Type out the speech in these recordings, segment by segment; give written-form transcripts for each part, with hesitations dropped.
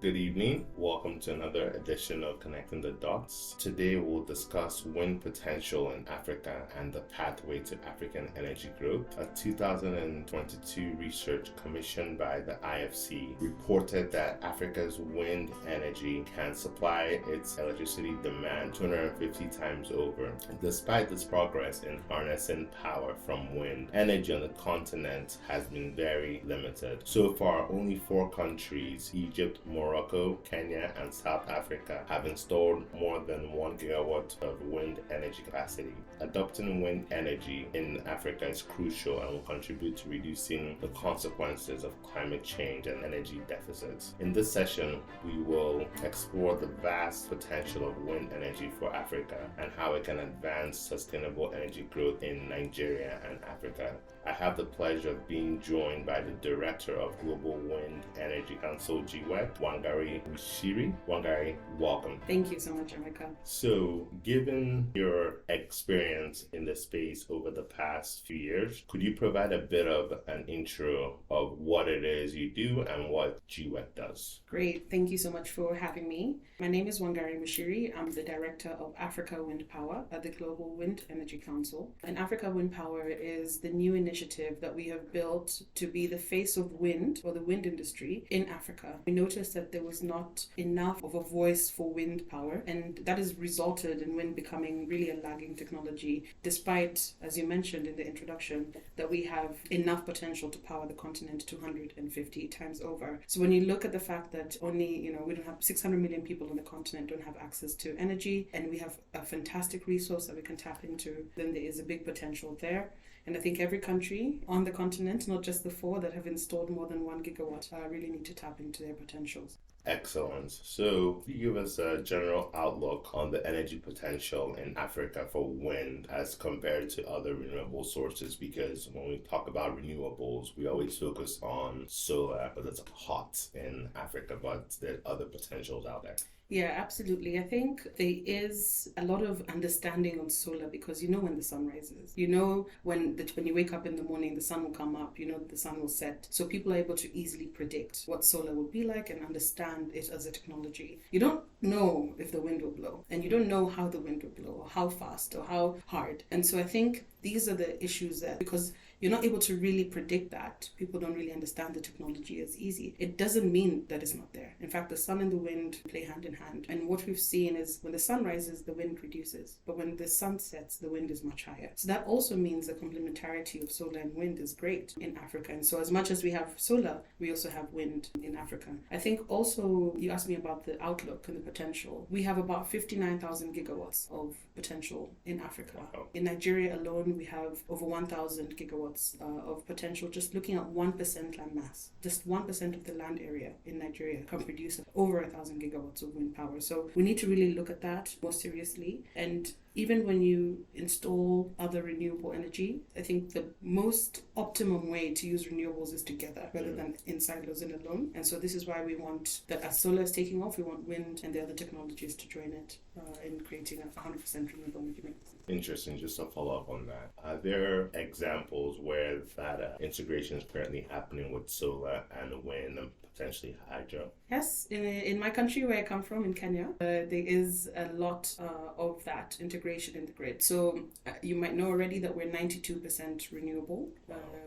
Good evening. Welcome to another edition of Connecting the Dots. Today we'll discuss wind potential in Africa and the pathway to African energy growth. A 2022 research commissioned by the IFC reported that Africa's wind energy can supply its electricity demand 250 times over. Despite this progress in harnessing power from wind, energy on the continent has been very limited. So far, only 4 countries, Egypt, Morocco, Kenya, and South Africa, have installed more than 1 gigawatt of wind energy capacity. Adopting wind energy in Africa is crucial and will contribute to reducing the consequences of climate change and energy deficits. In this session, we will explore the vast potential of wind energy for Africa and how it can advance sustainable energy growth in Nigeria and Africa. I have the pleasure of being joined by the Director of Global Wind Energy Council, GWEC, Wangari Muchiri. Wangari, welcome. Thank you so much, Emeka. So, given your experience in the space over the past few years, could you provide a bit of an intro of what it is you do and what GWEC does? Great. Thank you so much for having me. My name is Wangari Muchiri. I'm the Director of Africa WindPower at the Global Wind Energy Council. And Africa WindPower is the new initiative that we have built to be the face of wind, or the wind industry, in Africa. We noticed that there was not enough of a voice for wind power, and that has resulted in wind becoming really a lagging technology, despite, as you mentioned in the introduction, that we have enough potential to power the continent 250 times over. So when you look at the fact that only, we don't have 600 million people on the continent don't have access to energy, and we have a fantastic resource that we can tap into, then there is a big potential there. And I think every country on the continent, not just the 4 that have installed more than 1 gigawatt, really need to tap into their potentials. Excellent. So, can you give us a general outlook on the energy potential in Africa for wind as compared to other renewable sources? Because when we talk about renewables, we always focus on solar, but it's hot in Africa, but there are other potentials out there. Yeah, absolutely. I think there is a lot of understanding on solar because you know when the sun rises. You know when you wake up in the morning, the sun will come up, the sun will set. So people are able to easily predict what solar will be like and understand it as a technology. You don't know if the wind will blow, and you don't know how the wind will blow or how fast or how hard. And so I think these are the issues that, because you're not able to really predict that, people don't really understand the technology as easy. It doesn't mean that it's not there. In fact, the sun and the wind play hand in hand. And what we've seen is when the sun rises, the wind reduces. But when the sun sets, the wind is much higher. So that also means the complementarity of solar and wind is great in Africa. And so as much as we have solar, we also have wind in Africa. I think also, you asked me about the outlook and the potential. We have about 59,000 gigawatts of potential in Africa. Wow. In Nigeria alone, we have over 1,000 gigawatts of potential, just looking at 1% land mass. Just 1% of the land area in Nigeria can produce over 1,000 gigawatts of wind power. So we need to really look at that more seriously. And even when you install other renewable energy, I think the most optimum way to use renewables is together rather than in silos and alone. And so this is why we want that as solar is taking off, we want wind and the other technologies to join it in creating a 100% renewable energy mix. Interesting. Just to follow up on that, are there examples where that integration is currently happening with solar and wind and potentially hydro? Yes, in my country where I come from, in Kenya, there is a lot of that integration in the grid. So you might know already that we're 92% renewable.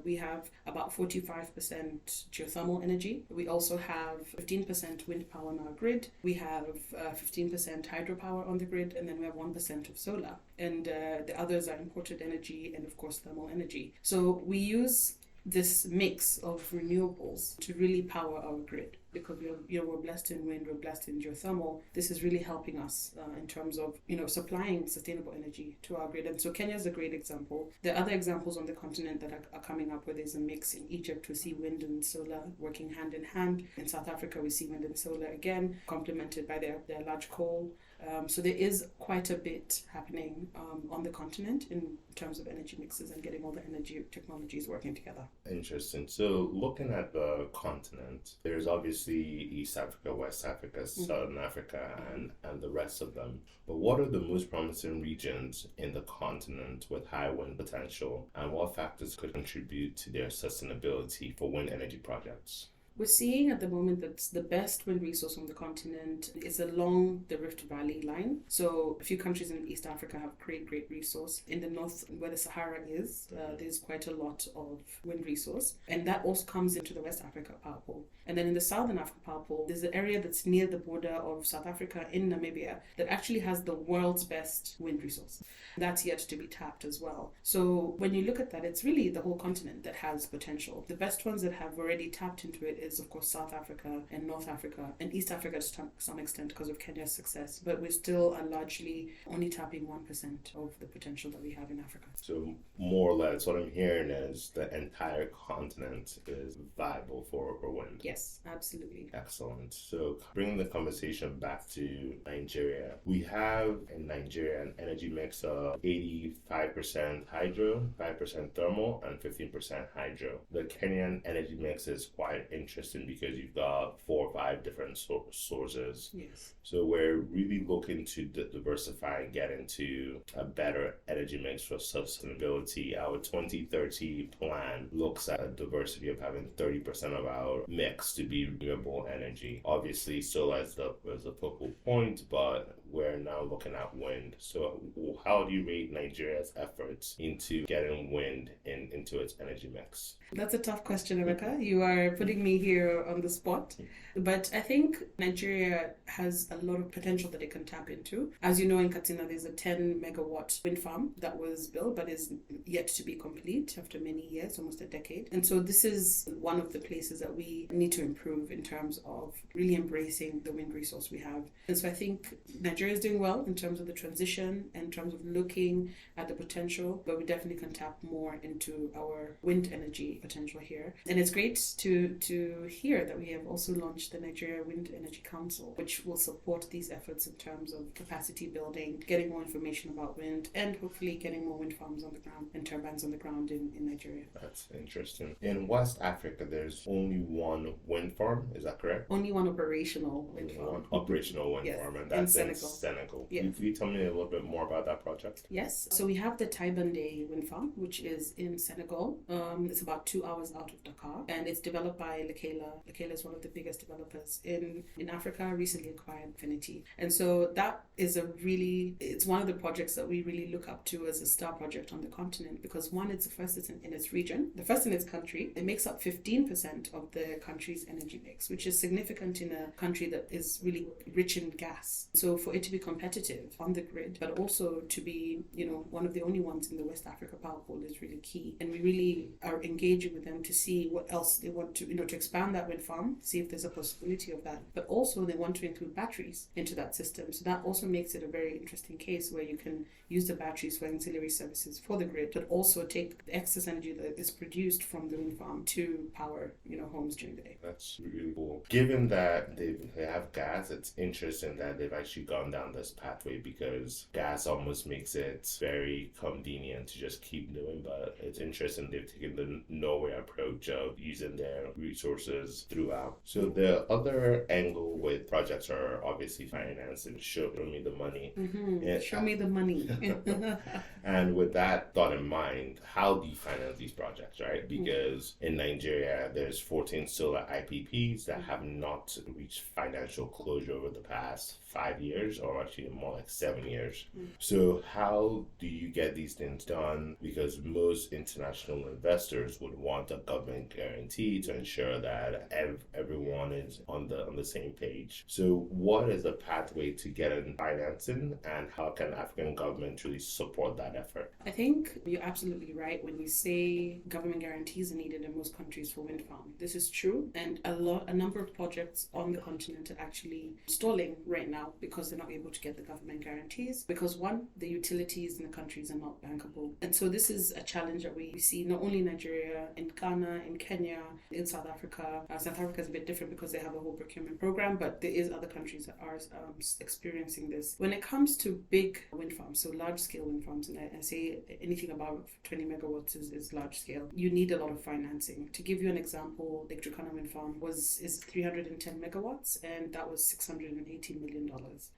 We have about 45% geothermal energy. We also have 15% wind power on our grid. We have 15% hydropower on the grid, and then we have 1% of solar. And the others are imported energy and, of course, thermal energy. So we use this mix of renewables to really power our grid, because we're blessed in wind, we're blessed in geothermal. This is really helping us in terms of supplying sustainable energy to our grid. And so Kenya is a great example. There are other examples on the continent that are coming up where there's a mix. In Egypt, we see wind and solar working hand in hand. In South Africa, we see wind and solar again, complemented by their large coal. So there is quite a bit happening on the continent in terms of energy mixes and getting all the energy technologies working together. Interesting. So looking at the continent, there's obviously East Africa, West Africa, Southern Africa, and the rest of them. But what are the most promising regions in the continent with high wind potential, and what factors could contribute to their sustainability for wind energy projects? We're seeing at the moment that the best wind resource on the continent is along the Rift Valley line. So a few countries in East Africa have great resource. In the north, where the Sahara is, there's quite a lot of wind resource. And that also comes into the West Africa power pool. And then in the Southern Africa power pool, there's an area that's near the border of South Africa in Namibia that actually has the world's best wind resource. That's yet to be tapped as well. So when you look at that, it's really the whole continent that has potential. The best ones that have already tapped into it is, of course, South Africa and North Africa and East Africa to some extent because of Kenya's success. But we still are largely only tapping 1% of the potential that we have in Africa. So more or less what I'm hearing is the entire continent is viable for wind. Yes, absolutely. Excellent. So bringing the conversation back to Nigeria, we have in Nigeria an energy mix of 85% hydro, 5% thermal, and 15% hydro. The Kenyan energy mix is quite interesting because you've got 4 or 5 different sources. Yes. So we're really looking to diversify and get into a better energy mix for sustainability. Our 2030 plan looks at a diversity of having 30% of our mix to be renewable energy. Obviously, solar is the focal point, but we're now looking at wind. So how do you rate Nigeria's efforts into getting wind into its energy mix? That's a tough question, Emeka. You are putting me here on the spot. But I think Nigeria has a lot of potential that it can tap into. As you know, in Katsina, there's a 10 megawatt wind farm that was built but is yet to be complete after many years, almost a decade. And so this is one of the places that we need to improve in terms of really embracing the wind resource we have. And so I think Nigeria is doing well in terms of the transition, in terms of looking at the potential, but we definitely can tap more into our wind energy potential here. And it's great to hear that we have also launched the Nigeria Wind Energy Council, which will support these efforts in terms of capacity building, getting more information about wind, and hopefully getting more wind farms on the ground and turbines on the ground in Nigeria. That's interesting. In West Africa, there's only one wind farm, is that correct? Only one operational wind farm. One operational wind farm, and that's in Senegal. Yes. Can you tell me a little bit more about that project? Yes. So we have the Taibande wind farm, which is in Senegal. It's about 2 hours out of Dakar, and it's developed by Lekela. Lekela is one of the biggest developers in Africa, recently acquired Infinity. And so that is it's one of the projects that we really look up to as a star project on the continent, because one, it's the first in its region, the first in its country. It makes up 15% of the country's energy mix, which is significant in a country that is really rich in gas. So for it to be competitive on the grid, but also to be, one of the only ones in the West Africa power pool is really key. And we really are engaging with them to see what else they want to, to expand that wind farm, see if there's a possibility of that. But also they want to include batteries into that system. So that also makes it a very interesting case where you can use the batteries for ancillary services for the grid, but also take the excess energy that is produced from the wind farm to power, homes during the day. That's really cool. Given that they have gas, it's interesting that they've actually gone down this pathway, because gas almost makes it very convenient to just keep doing, but it's interesting they've taken the Norway approach of using their resources throughout. So the other angle with projects are obviously finance and show me the money. Mm-hmm. Show me the money. And with that thought in mind, how do you finance these projects, right? Because in Nigeria, there's 14 solar IPPs that have not reached financial closure over the past 5 years, or actually more like 7 years. So how do you get these things done? Because most international investors would want a government guarantee to ensure that everyone is on the same page. So what is the pathway to getting financing, and how can African government really support that effort? I think you're absolutely right when you say government guarantees are needed in most countries for wind farm. This is true, and a number of projects on the continent are actually stalling right now because they're not able to get the government guarantees, because one, the utilities in the countries are not bankable. And so this is a challenge that we see not only in Nigeria, in Ghana, in Kenya, in South Africa. South Africa is a bit different because they have a whole procurement program, but there is other countries that are experiencing this. When it comes to big wind farms, so large scale wind farms, and I say anything above 20 megawatts is large scale. You need a lot of financing. To give you an example, Lake Turkana Wind Farm is 310 megawatts, and that was $618 million.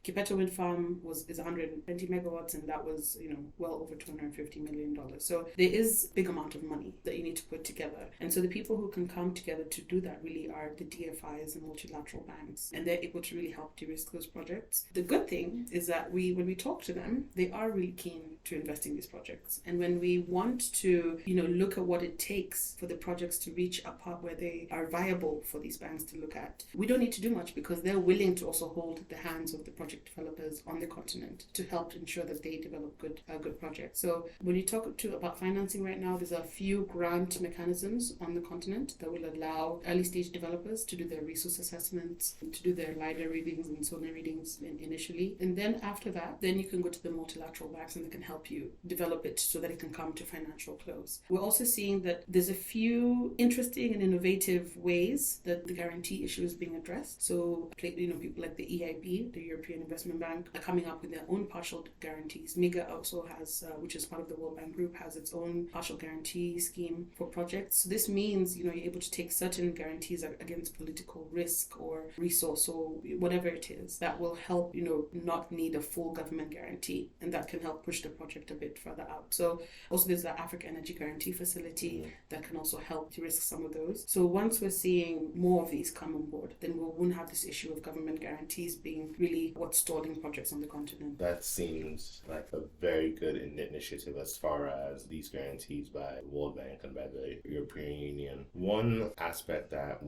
Kipeto Wind Farm is 120 megawatts, and that was well over $250 million. So there is a big amount of money that you need to put together, and so the people who can come together to do that really are the DFIs and multilateral banks, and they're able to really help de-risk those projects. The good thing is that when we talk to them, they are really keen to invest in these projects, and when we want to look at what it takes for the projects to reach a part where they are viable for these banks to look at, we don't need to do much because they're willing to also hold the hands of the project developers on the continent to help ensure that they develop good projects. So when you talk about financing right now, there's a few grant mechanisms on the continent that will allow early stage developers to do their resource assessments, to do their LiDAR readings and sonar readings initially, and then after that, then you can go to the multilateral banks and they can help you develop it so that it can come to financial close. We're also seeing that there's a few interesting and innovative ways that the guarantee issue is being addressed. So people like the EIB, the European Investment Bank, are coming up with their own partial guarantees. MIGA also has, which is part of the World Bank Group, has its own partial guarantee scheme for projects. So this means you're able to take certain guarantees against political risk or resource or whatever it is that will help not need a full government guarantee, and that can help push the project a bit further out. So also there's the Africa Energy Guarantee Facility that can also help to risk some of those. So once we're seeing more of these come on board, then we won't have this issue of government guarantees being really what's stalling projects on the continent. That seems like a very good initiative as far as these guarantees by the World Bank and by the European Union. One aspect that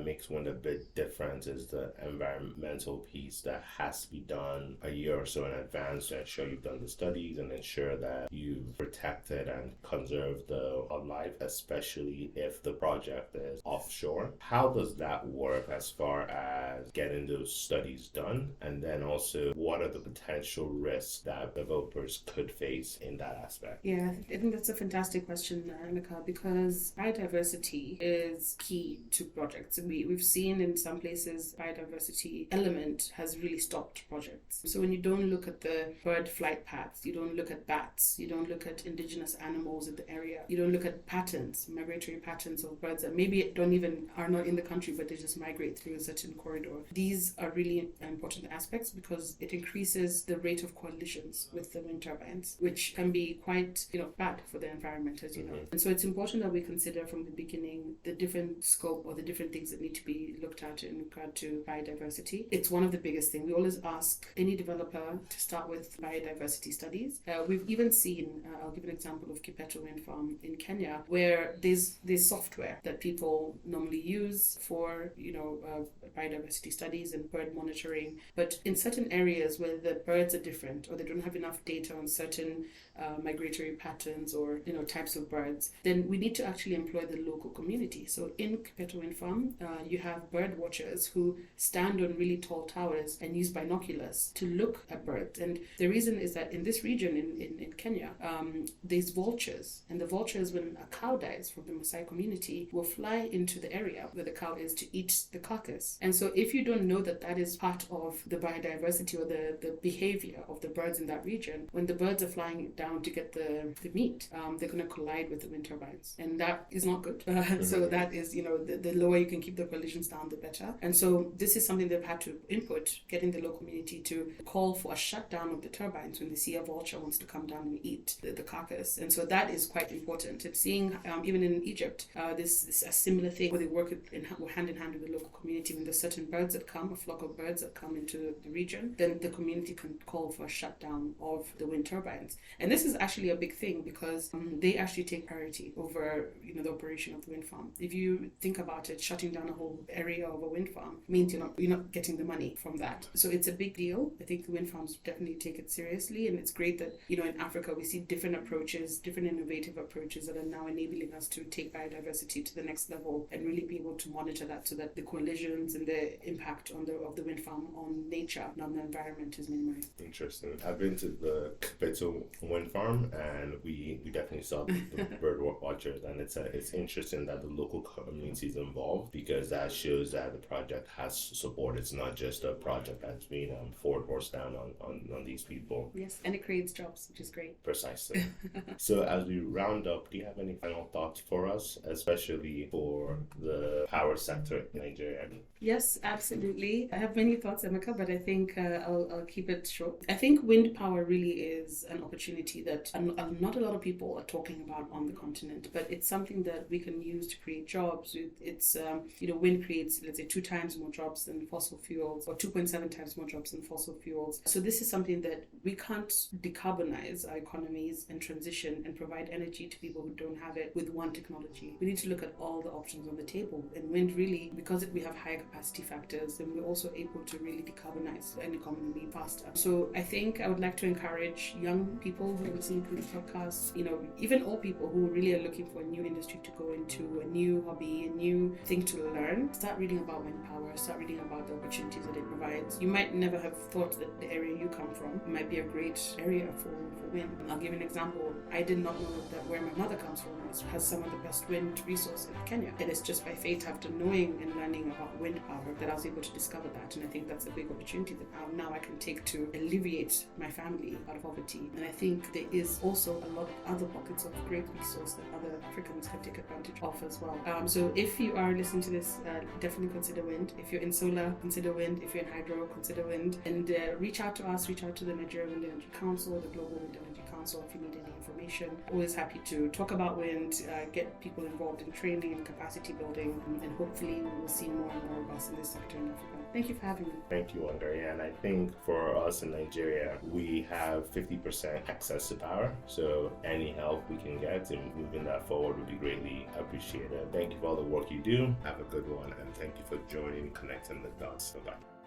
makes wind a bit different is the environmental piece that has to be done a year or so in advance to ensure you've done the studies and ensure that you've protected and conserved the wildlife, especially if the project is offshore. How does that work as far as getting those studies done? And then also, what are the potential risks that developers could face in that aspect? Yeah, I think that's a fantastic question, Emeka, because biodiversity is key to projects. We've seen in some places biodiversity element has really stopped projects. So when you don't look at the bird flight paths, you don't look at bats, you don't look at indigenous animals in the area, you don't look at patterns, migratory patterns of birds that maybe are not in the country, but they just migrate through a certain corridor. These are really important aspects because it increases the rate of collisions with the wind turbines, which can be quite bad for the environment, as you know. And so it's important that we consider from the beginning the different scope or the different things that need to be looked at in regard to biodiversity. It's one of the biggest things. We always ask any developer to start with biodiversity studies. We've even seen, I'll give an example of Kipeto Wind Farm in Kenya, where there's software that people normally use for biodiversity studies and bird monitoring, but in certain areas where the birds are different or they don't have enough data on certain migratory patterns or types of birds, then we need to actually employ the local community. So in Kipeto Wind Farm, you have bird watchers who stand on really tall towers and use binoculars to look at birds. And the reason is that in this region in Kenya, there's vultures, and the vultures, when a cow dies from the Maasai community, will fly into the area where the cow is to eat the carcass. And so if you don't know that is part of the biodiversity or the behavior of the birds in that region, when the birds are flying down to get the meat, they're going to collide with the wind turbines, and that is not good. So that is, the lower you can keep the collisions down, the better. And so this is something they've had to input, getting the local community to call for a shutdown of the turbines when they see a vulture wants to come down and eat the carcass. And so that is quite important. And seeing even in Egypt, this a similar thing where they work hand in hand with the local community. When there's certain birds that come, a flock of birds that come into the region, then the community can call for a shutdown of the wind turbines. And this is actually a big thing because they actually take priority over the operation of the wind farm. If you think about it, shutting down a whole area of a wind farm means you're not getting the money from that. So it's a big deal. I think the wind farms definitely take it seriously, and it's great that in Africa we see different approaches, different innovative approaches that are now enabling us to take biodiversity to the next level and really be able to monitor that so that the collisions and the impact of the wind farm on nature and on the environment is minimized. Interesting. I've been to the Kipeto Wind Farm, and we definitely saw the bird watchers, and it's interesting that the local community is involved because that shows that the project has support. It's not just a project that's being forced down on these people. Yes, and it creates jobs, which is great. Precisely. So as we round up, do you have any final thoughts for us, especially for the power sector in Nigeria? Yes, absolutely. I have many thoughts, Emeka, but I think I'll keep it short. I think wind power really is an opportunity that not a lot of people are talking about on the continent, but it's something that we can use to create jobs. It's, wind creates, let's say, 2 times more jobs than fossil fuels, or 2.7 times more jobs than fossil fuels. So this is something that we can't decarbonize our economies and transition and provide energy to people who don't have it with one technology. We need to look at all the options on the table. And wind really, because we have higher capacity factors, then we're also able to really decarbonize an economy faster. So I think I would like to encourage young people who are listening to the podcast, even old people who really are looking for a new industry to go into, a new hobby, a new thing to learn. Start reading about wind power, start reading about the opportunities that it provides. You might never have thought that the area you come from might be a great area for wind. I'll give you an example. I did not know that where my mother comes from has some of the best wind resource in Kenya. And it's just by fate, after knowing and learning about wind power, that I was able to discover that. And I think that's a big opportunity that now I can take to alleviate my family out of poverty. And I think there is also a lot of other pockets of great resource that other Africans can take advantage of as well. So if you are listening to this, definitely consider wind. If you're in solar, consider wind. If you're in hydro, consider wind. And reach out to us, reach out to the Nigerian Wind Energy Council, the Global Wind Energy Council, if you need any information. Always happy to talk about wind, get people involved in training and capacity building, and hopefully we will see more and more of us in this sector in Africa. Thank you for having me. Thank you, Wangari. And I think for us in Nigeria, we have 50% access to power. So any help we can get in moving that forward would be greatly appreciated. Thank you for all the work you do. Have a good one. And thank you for joining Connecting the Dots. Bye-bye.